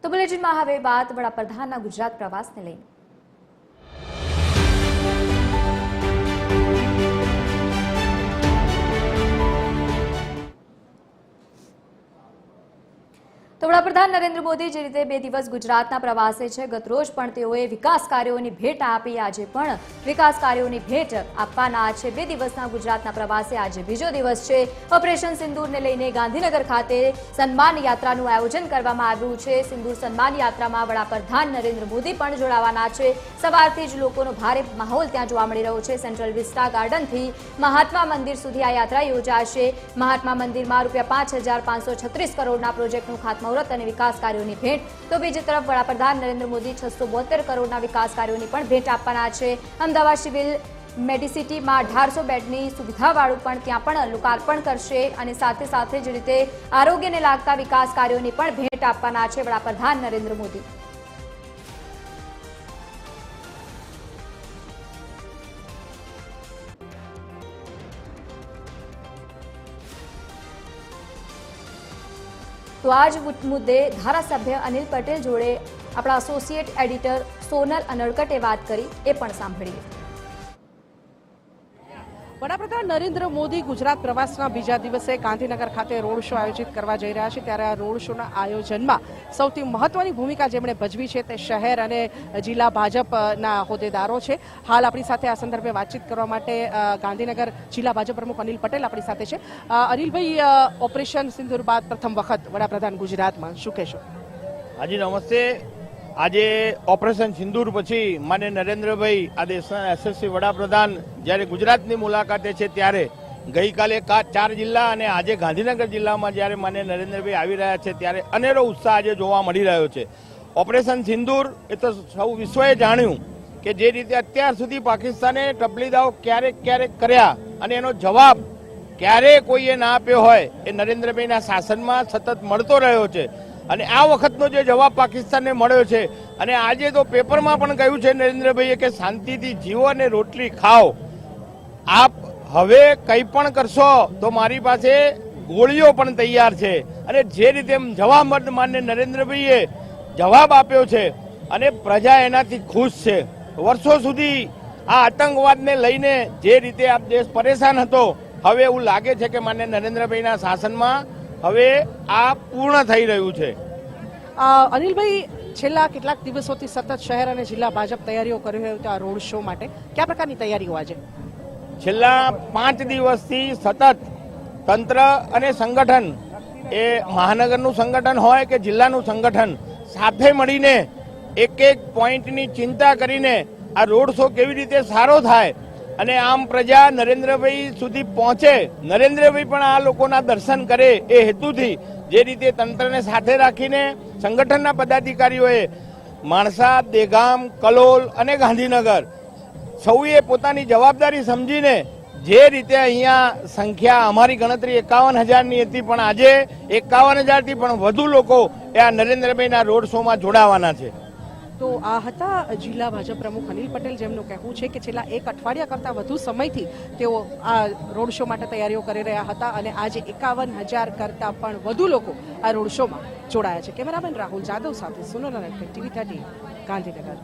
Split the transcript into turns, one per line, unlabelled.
તો બુલેટિનમાં હવે વાત વડાપ્રધાનના ગુજરાત પ્રવાસને લઈને। તો વડાપ્રધાન નરેન્દ્ર મોદી જે રીતે 2 દિવસ ગુજરાતના પ્રવાસે છે, ગતરોજ પણ તેઓએ વિકાસ કાર્યોની ભેટ આપી, આજે પણ વિકાસ કાર્યોની ભેટ આપવાના છે। 2 દિવસના ગુજરાતના પ્રવાસે આજે બીજો દિવસ છે। ઓપરેશન સિંદૂરને લઈને ગાંધીનગર ખાતે સન્માન યાત્રાનું આયોજન કરવામાં આવ્યું છે। સિંદૂર સન્માન યાત્રામાં વડાપ્રધાન નરેન્દ્ર મોદી પણ જોડાવાના છે। સવારથી જ લોકોનો ભારે માહોલ ત્યાં જોવા મળી રહ્યો છે। સેન્ટ્રલ વિસ્ટા ગાર્ડનથી મહાત્મા મંદિર સુધી આ યાત્રા યોજાશે। મહાત્મા મંદિરમાં ₹5,536 કરોડના પ્રોજેક્ટનું ખાતમુહૂર્ત અને વિકાસ કાર્યોની ભેટ। તો બીજી તરફ વડાપ્રધાન નરેન્દ્ર મોદી 672 કરોડના વિકાસ કાર્યોની પણ ભેટ આપવાના છે। અમદાવાદ સિવિલ મેડિસિટીમાં 1800 બેડની સુવિધાવાળું પણ ત્યાં પણ લોકાર્પણ કરશે અને સાથે સાથે જ રીતે આરોગ્યને લાગતા વિકાસ કાર્યોની પણ ભેટ આપવાના છે વડાપ્રધાન નરેન્દ્ર મોદી। તો આ જ મુદ્દે ધારાસભ્ય અનિલ પટેલ જોડે આપણા એસોસિએટ એડિટર સોનલ અનડકટે વાત કરી, એ પણ સાંભળીએ।
વડાપ્રધાન નરેન્દ્ર મોદી ગુજરાત પ્રવાસના બીજા દિવસે ગાંધીનગર ખાતે રોડ શો આયોજિત કરવા જઈ રહ્યા છે, ત્યારે આ રોડ શોના આયોજનમાં સૌથી મહત્વની ભૂમિકા જેમણે ભજવી છે તે શહેર અને જિલ્લા ભાજપના હોદ્દેદારો છે। હાલ આપણી સાથે આ સંદર્ભે વાતચીત કરવા માટે ગાંધીનગર જિલ્લા ભાજપ પ્રમુખ અનિલ પટેલ આપણી સાથે છે। અનિલભાઈ, ઓપરેશન સિંદૂર બાદ પ્રથમ વખત વડાપ્રધાન ગુજરાતમાં, શું કહેશો?
હાજી નમસ્તે। આજે ઓપરેશન સિંદૂર પછી માન્ય નરેન્દ્રભાઈ આ દેશના યશસ્વી વડાપ્રધાન જ્યારે ગુજરાતની મુલાકાતે છે, ત્યારે ગઈકાલે 4 જિલ્લા અને આજે ગાંધીનગર જિલ્લામાં જ્યારે માન્ય નરેન્દ્રભાઈ આવી રહ્યા છે, ત્યારે અનેરો ઉત્સાહ આજે જોવા મળી રહ્યો છે। ઓપરેશન સિંદૂર એ તો સૌ વિશ્વએ જાણ્યું કે જે રીતે અત્યાર સુધી પાકિસ્તાને ટપલી દાવ ક્યારેક કર્યા અને એનો જવાબ ક્યારેય કોઈએ ના આપ્યો હોય, એ નરેન્દ્રભાઈના શાસનમાં સતત મળતો રહ્યો છે। અને આ વખતનો જે જવાબ પાકિસ્તાનને મળ્યો છે, અને આજે તો પેપરમાં પણ કહ્યું છે નરેન્દ્રભાઈએ કે શાંતિથી જીવો અને રોટલી ખાઓ। આપ હવે કંઈ પણ કરશો તો મારી પાસે ગોળીઓ પણ તૈયાર છે। અને જે રીતે જવાબ માન્ય નરેન્દ્રભાઈએ જવાબ આપ્યો છે અને પ્રજા એનાથી ખુશ છે। વર્ષો સુધી આ આતંકવાદને લઈને જે રીતે આ દેશ પરેશાન હતો, હવે એવું લાગે છે કે માન્ય નરેન્દ્રભાઈના શાસનમાં હવે આ પૂર્ણ થઈ રહ્યું છે।
અનિલભાઈ, છેલ્લા કેટલાક દિવસોથી સતત શહેર અને જિલ્લા ભાજપ તૈયારીઓ કરી રહ્યું છે આ રોડ શો માટે, કયા પ્રકારની તૈયારીઓ આજે?
છેલ્લા 5 દિવસથી સતત તંત્ર અને સંગઠન, એ મહાનગરનું સંગઠન હોય કે જિલ્લાનું સંગઠન, સાથે મળીને એક પોઈન્ટની ચિંતા કરીને આ રોડ શો કેવી રીતે સારો થાય અને આમ પ્રજા નરેન્દ્રભાઈ સુધી પહોંચે, નરેન્દ્રભાઈ પણ આ લોકોના દર્શન કરે, એ હેતુથી જે રીતે તંત્રને સાથે રાખીને સંગઠનના પદાધિકારીઓએ માણસા, દેગામ, કલોલ અને ગાંધીનગર સૌએ પોતાની જવાબદારી સમજીને જે રીતે અહીંયા સંખ્યા, અમારી ગણતરી 51,000ની હતી, પણ આજે 51,000થી પણ વધુ લોકો એ આ નરેન્દ્રભાઈના રોડ શોમાં જોડાવાના છે।
તો આ હતા જિલ્લા ભાજપ પ્રમુખ અનિલ પટેલ, જેમનું કહેવું છે કે છેલ્લા 1 અઠવાડિયા કરતાં વધુ સમયથી તેઓ આ રોડ શો માટે તૈયારીઓ કરી રહ્યા હતા અને આજે 51,000 કરતાં પણ વધુ લોકો આ રોડ શોમાં જોડાયા છે। કેમેરામેન રાહુલ જાદવ સાથે સોનલ અનડકટ, TV 13, ગાંધીનગર।